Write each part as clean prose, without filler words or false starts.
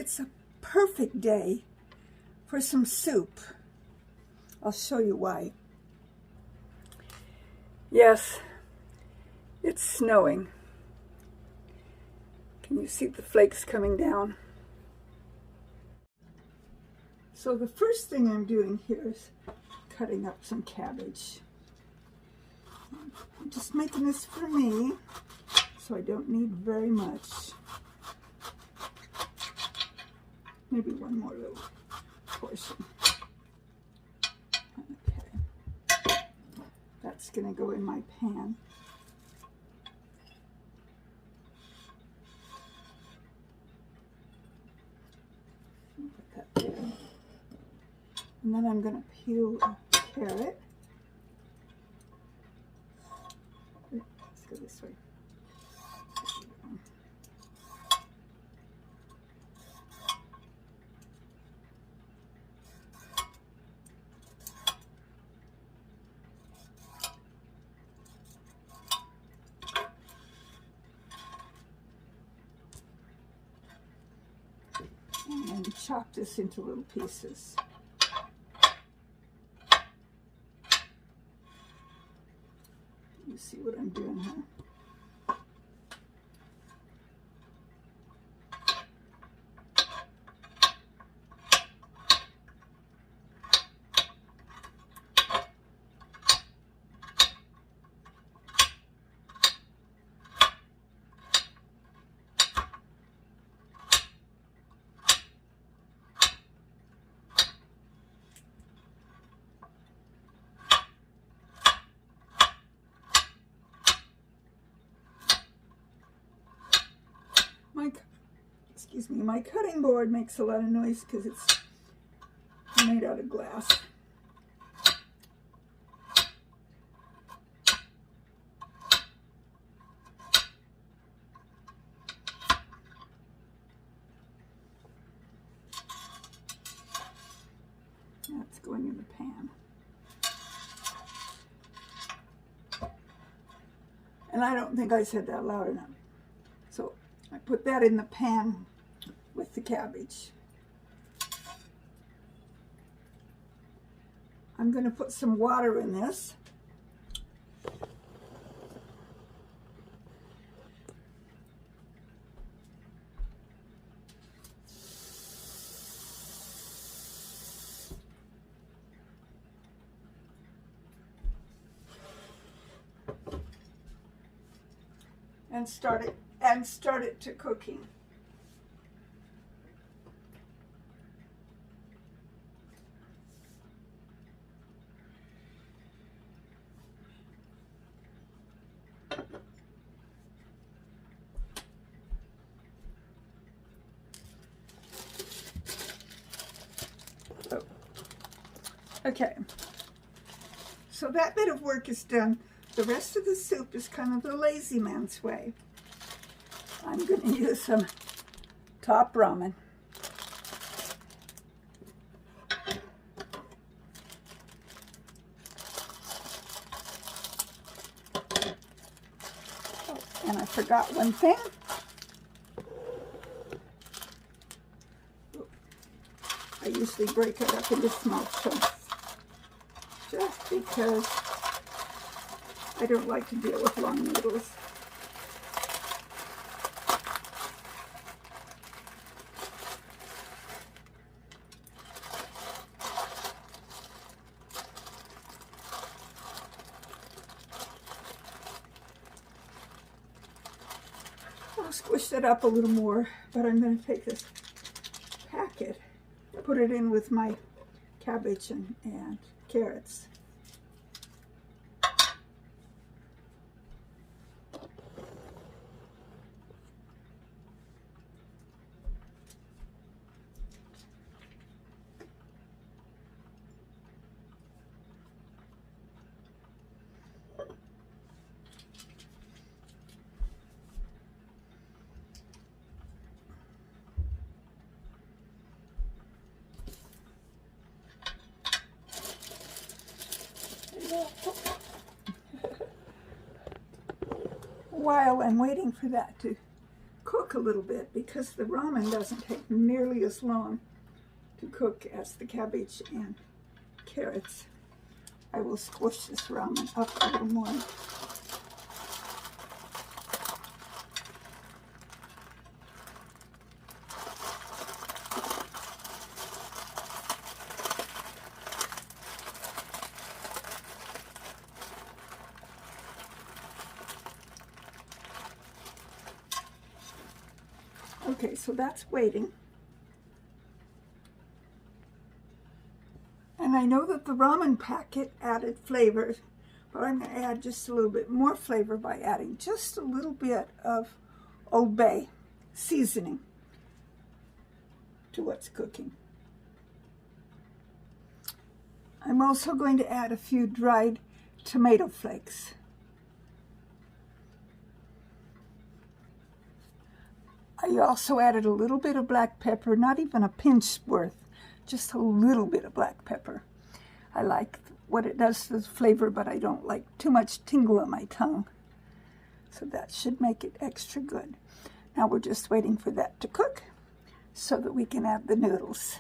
it's a perfect day for some soup. I'll show you why. Yes, it's snowing. Can you see the flakes coming down? So the first thing I'm doing here is cutting up some cabbage. I'm just making this for me, so I don't need very much. Maybe one more little portion. Okay. That's going to go in my pan. Put that there. And then I'm going to peel a carrot. Let's go this way. And chop this into little pieces. You see what I'm doing here? My cutting board makes a lot of noise because it's made out of glass. That's going in the pan. And I don't think I said that loud enough. So I put that in the pan with the cabbage. I'm going to put some water in this. And start it to cooking. Okay, so that bit of work is done. The rest of the soup is kind of the lazy man's way. I'm going to use some top ramen. Oh, and I forgot one thing. I usually break it up into small chunks, just because I don't like to deal with long noodles. I'll squish that up a little more, but I'm going to take this packet, put it in with my cabbage and carrots. While I'm waiting for that to cook, cook a little bit because the ramen doesn't take nearly as long to cook as the cabbage and carrots. I will squish this ramen up a little more. Okay, so that's waiting. And I know that the ramen packet added flavor, but I'm going to add just a little bit more flavor by adding just a little bit of Old Bay seasoning to what's cooking. I'm also going to add a few dried tomato flakes. I also added a little bit of black pepper, not even a pinch worth, just a little bit of black pepper. I like what it does to the flavor, but I don't like too much tingle on my tongue. So that should make it extra good. Now we're just waiting for that to cook so that we can add the noodles.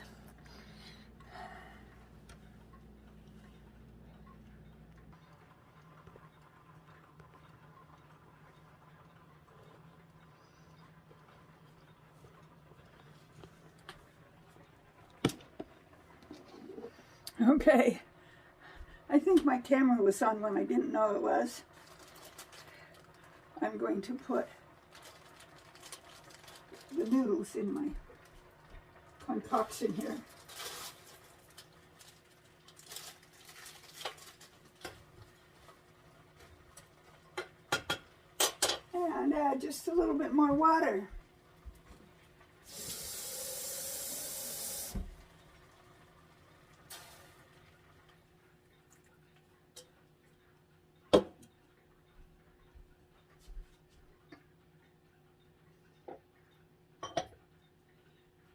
Okay, I think my camera was on when I didn't know it was. I'm going to put the noodles in my concoction here. And add just a little bit more water.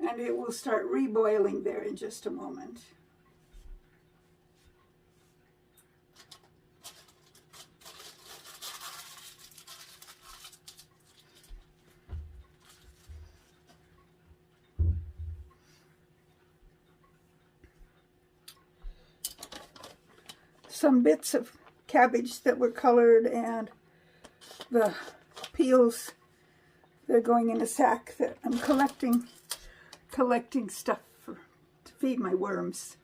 And it will start reboiling there in just a moment. Some bits of cabbage that were colored and the peels, they're going in a sack that I'm collecting stuff to feed my worms.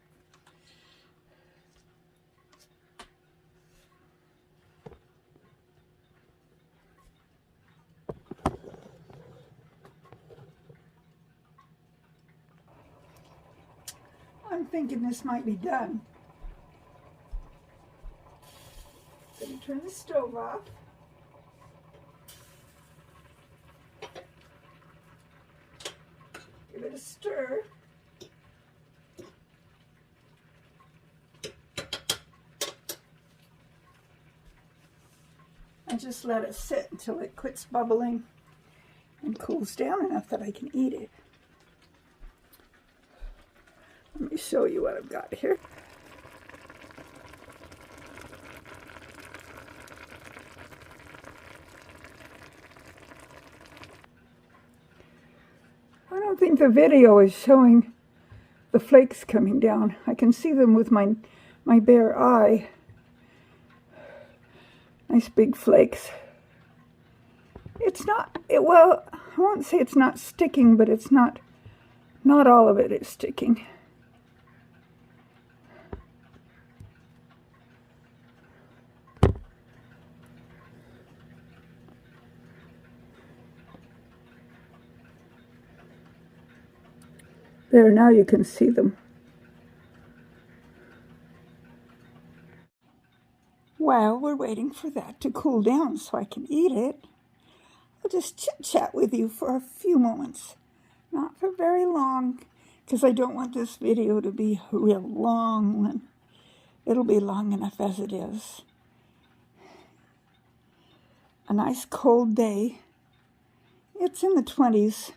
I'm thinking this might be done. Let me turn the stove off. Give it a stir. And just let it sit until it quits bubbling and cools down enough that I can eat it. Let me show you what I've got here. I don't think the video is showing the flakes coming down. I can see them with my bare eye. Nice big flakes. It's not, well, I won't say it's not sticking, but it's not all of it is sticking. There, now you can see them. While we're waiting for that to cool down so I can eat it, I'll just chit-chat with you for a few moments. Not for very long, because I don't want this video to be a real long one. It'll be long enough as it is. A nice cold day. It's in the 20s.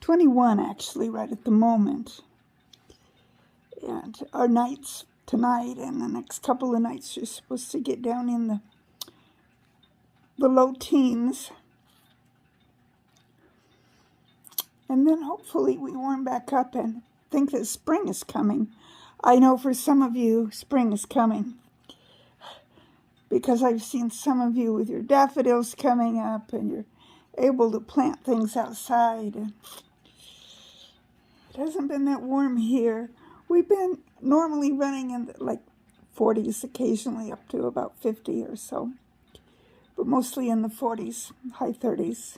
21 actually right at the moment. And our nights tonight and the next couple of nights are supposed to get down in the low teens. And then hopefully we warm back up and think that spring is coming. I know for some of you, spring is coming, because I've seen some of you with your daffodils coming up and you're able to plant things outside. And it hasn't been that warm here. We've been normally running in like 40s, occasionally up to about 50 or so, but mostly in the 40s, high 30s.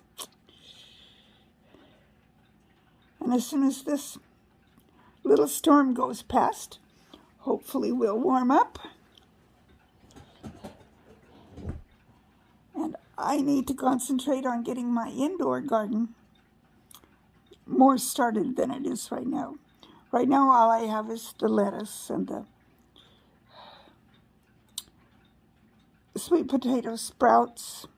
And as soon as this little storm goes past, hopefully we'll warm up. And I need to concentrate on getting my indoor garden more started than it is right now. Right now, all I have is the lettuce and the sweet potato sprouts.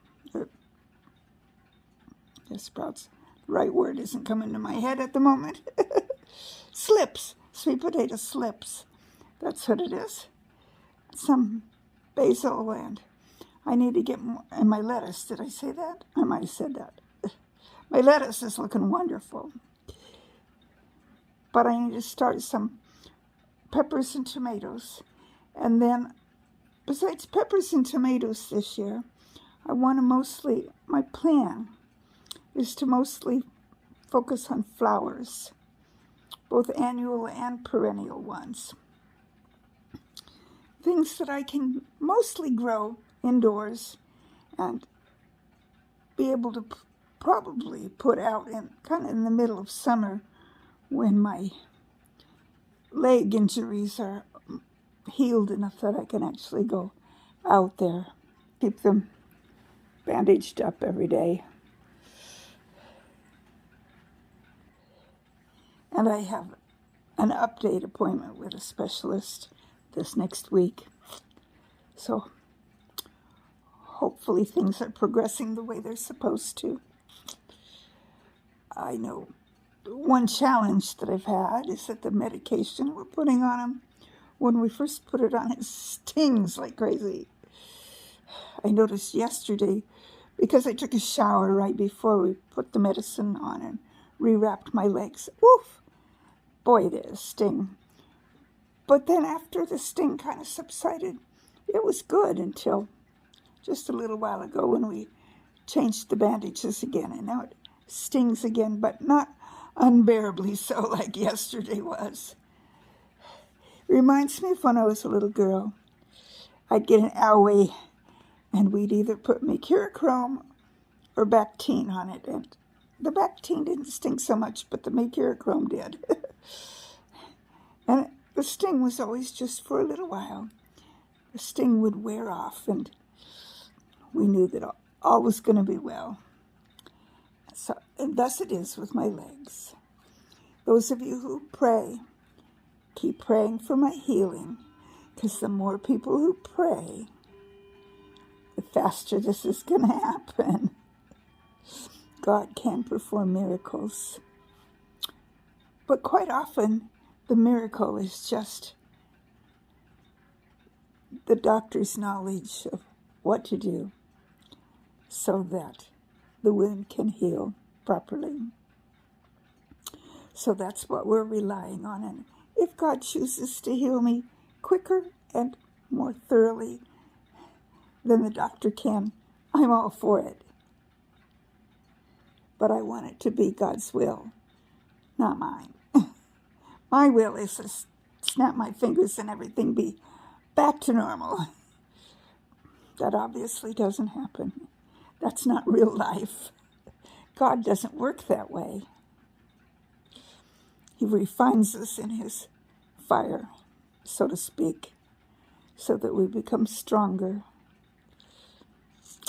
Sprouts. The right word isn't coming to my head at the moment. Slips. Sweet potato slips. That's what it is. Some basil, and I need to get more. And my lettuce, did I say that? I might have said that. My lettuce is looking wonderful. But I need to start some peppers and tomatoes. And then, besides peppers and tomatoes this year, I want to mostly, my plan is to mostly focus on flowers, both annual and perennial ones. Things that I can mostly grow indoors and be able to probably put out in kind of in the middle of summer when my leg injuries are healed enough that I can actually go out there. Keep them bandaged up every day. And I have an update appointment with a specialist this next week. So hopefully things are progressing the way they're supposed to. I know one challenge that I've had is that the medication we're putting on him, when we first put it on, it stings like crazy. I noticed yesterday, because I took a shower right before we put the medicine on and rewrapped my legs. Oof! Boy, did it sting. But then after the sting kind of subsided, it was good until just a little while ago when we changed the bandages again. And now it stings again, but not unbearably so like yesterday was. Reminds me of when I was a little girl. I'd get an owie, and we'd either put mercurochrome or Bactine on it. And the Bactine didn't sting so much, but the mercurochrome did. And the sting was always just for a little while. The sting would wear off, and we knew that all was going to be well. So, and thus it is with my legs. Those of you who pray, keep praying for my healing, because the more people who pray, the faster this is going to happen. God can perform miracles. But quite often, the miracle is just the doctor's knowledge of what to do so that the wound can heal properly. So that's what we're relying on. And if God chooses to heal me quicker and more thoroughly than the doctor can, I'm all for it. But I want it to be God's will, not mine. My will is to snap my fingers and everything be back to normal. That obviously doesn't happen. That's not real life. God doesn't work that way. He refines us in his fire, so to speak, so that we become stronger.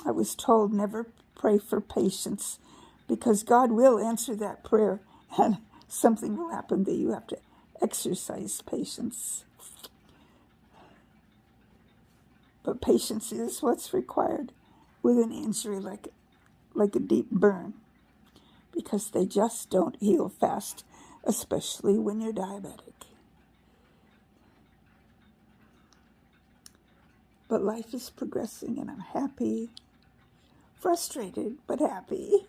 I was told never pray for patience, because God will answer that prayer and something will happen that you have to exercise patience. But patience is what's required with an injury like a deep burn, because they just don't heal fast, especially when you're diabetic. But life is progressing, and I'm happy, frustrated, but happy.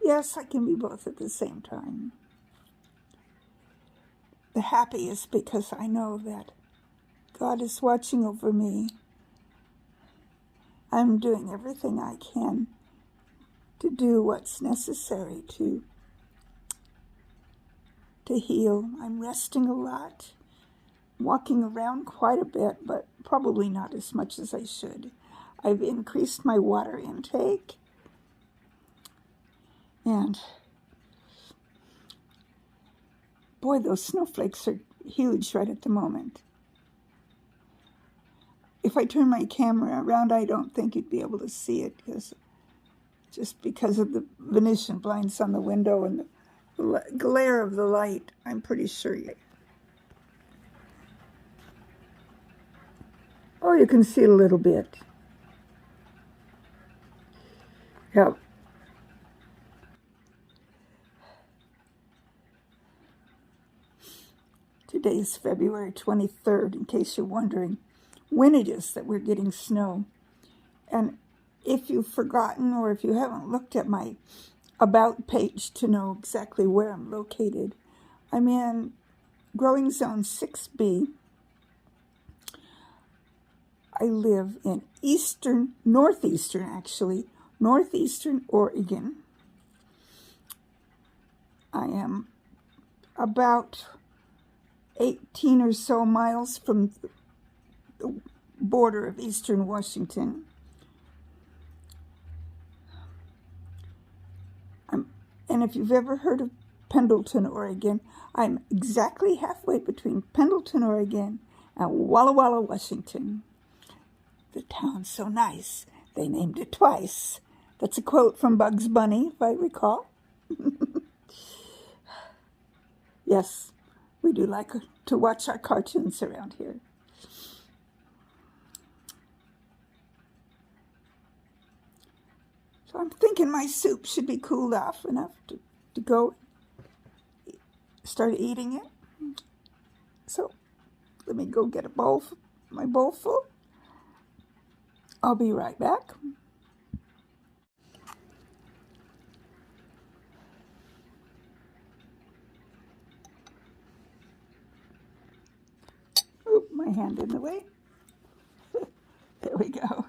Yes, I can be both at the same time. The happiest because I know that God is watching over me. I'm doing everything I can to do what's necessary to heal. I'm resting a lot, walking around quite a bit, but probably not as much as I should. I've increased my water intake, and boy, those snowflakes are huge right at the moment. If I turn my camera around, I don't think you'd be able to see it, just because of the Venetian blinds on the window and the glare of the light. I'm pretty sure oh, you can see it a little bit. Yeah. Today is February 23rd, in case you're wondering when it is that we're getting snow. And if you've forgotten, or if you haven't looked at my About page to know exactly where I'm located, I'm in Growing Zone 6B. I live in northeastern Oregon. I am about 18 or so miles from the border of eastern Washington. And if you've ever heard of Pendleton, Oregon, I'm exactly halfway between Pendleton, Oregon and Walla Walla, Washington. The town's so nice, they named it twice. That's a quote from Bugs Bunny, if I recall. Yes, we do like to watch our cartoons around here. So I'm thinking my soup should be cooled off enough to go start eating it. So let me go get my bowl full. I'll be right back. Oop, my hand in the way. There we go.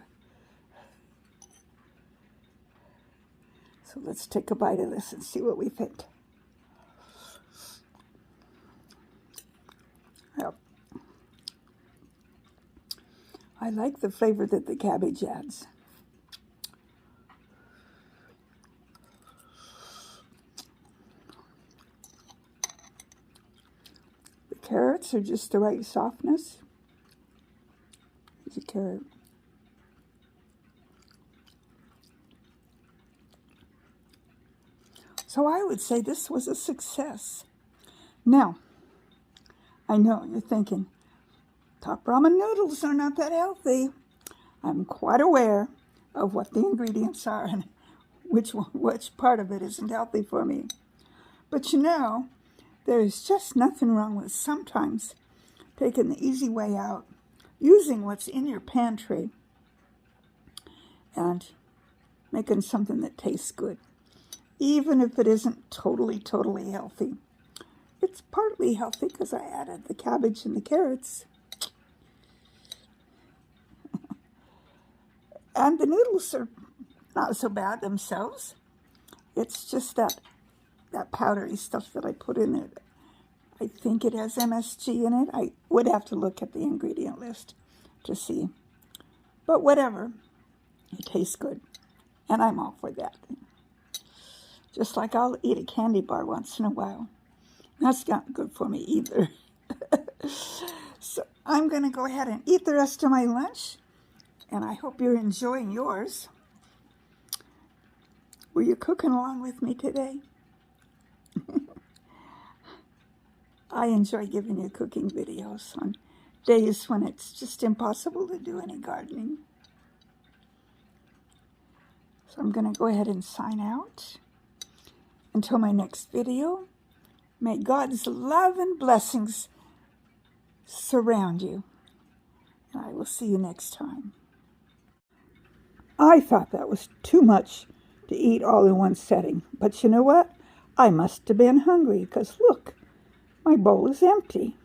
So let's take a bite of this and see what we think. Yep. I like the flavor that the cabbage adds. The carrots are just the right softness. There's a carrot. So I would say this was a success. Now, I know you're thinking, top ramen noodles are not that healthy. I'm quite aware of what the ingredients are and which part of it isn't healthy for me. But you know, there's just nothing wrong with sometimes taking the easy way out, using what's in your pantry, and making something that tastes good. Even if it isn't totally healthy. It's partly healthy because I added the cabbage and the carrots. And the noodles are not so bad themselves. It's just that powdery stuff that I put in it. I think it has MSG in it. I would have to look at the ingredient list to see. But whatever, it tastes good. And I'm all for that. Just like I'll eat a candy bar once in a while. That's not good for me either. So I'm going to go ahead and eat the rest of my lunch. And I hope you're enjoying yours. Were you cooking along with me today? I enjoy giving you cooking videos on days when it's just impossible to do any gardening. So I'm going to go ahead and sign out. Until my next video, may God's love and blessings surround you. And I will see you next time. I thought that was too much to eat all in one setting. But you know what? I must have been hungry because look, my bowl is empty.